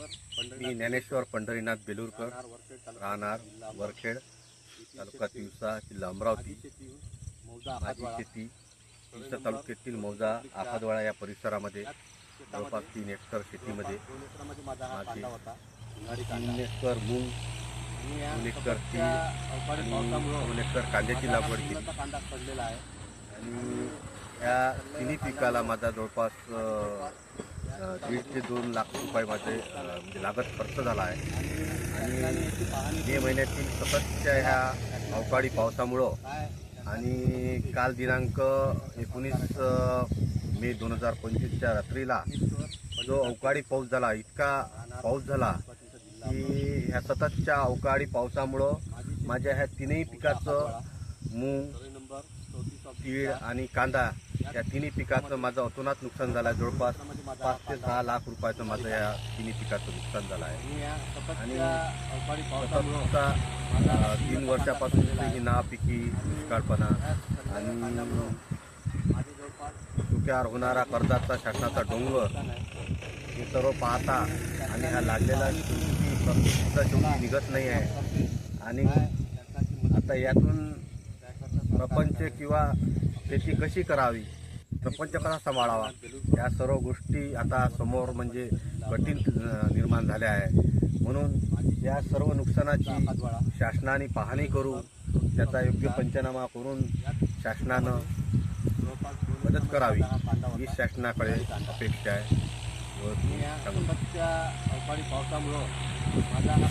मी ज्ञानेश्वर पंढरीनाथ बेलूरकर, राहणार वरखेड, तालुका तिवसा, जिल्हा अमरावती. माझी शेती तिवसा तालुक्यातील मौजा आफादवाडा या परिसरामध्ये जवळपास 3 हेक्टर शेतीमध्ये माझे 3 एकर मूग, 2 एकर तीळ आणि 2 एकर कांद्याची लागवड केली. आणि या तिन्ही पिकाला माझा जवळपास 1.5 ते 2 लाख रुपये माझे म्हणजे लागत खर्च झाला आहे. आणि मे महिन्यातील सततच्या ह्या अवकाळी पावसामुळं आणि काल दिनांक 19 मे 2025च्या रात्रीला जो अवकाळी पाऊस झाला, इतका पाऊस झाला की ह्या सततच्या अवकाळी पावसामुळं माझ्या ह्या तीनही पिकाचं मूग, तीळ आणि कांदा या तिन्ही पिकाचं माझं अतोनात नुकसान झालं आहे. जवळपास 5 ते 6 लाख रुपयाचं माझं या तिन्ही पिकाचं नुकसान झालं आहे. आणि सततचा 3 वर्षापासून ही नापिकी दुष्काळपणा आणि चुक्यावर होणारा कर्जाचा शासनाचा डोंगर हे सर्व पाहता आणि हा लागलेला शेवटी निघत नाही आहे. आणि आता यातून प्रपंच किंवा शेती कशी करावी, प्रपंच कसा सांभाळावा, या सर्व गोष्टी आता समोर म्हणजे कठीण निर्माण झाल्या आहे. म्हणून या सर्व नुकसानाची शासनाने पाहणी करून त्याचा योग्य पंचनामा करून शासनानं मदत करावी ही शासनाकडे अपेक्षा आहे. अवकाळी पावसामुळं माझा हा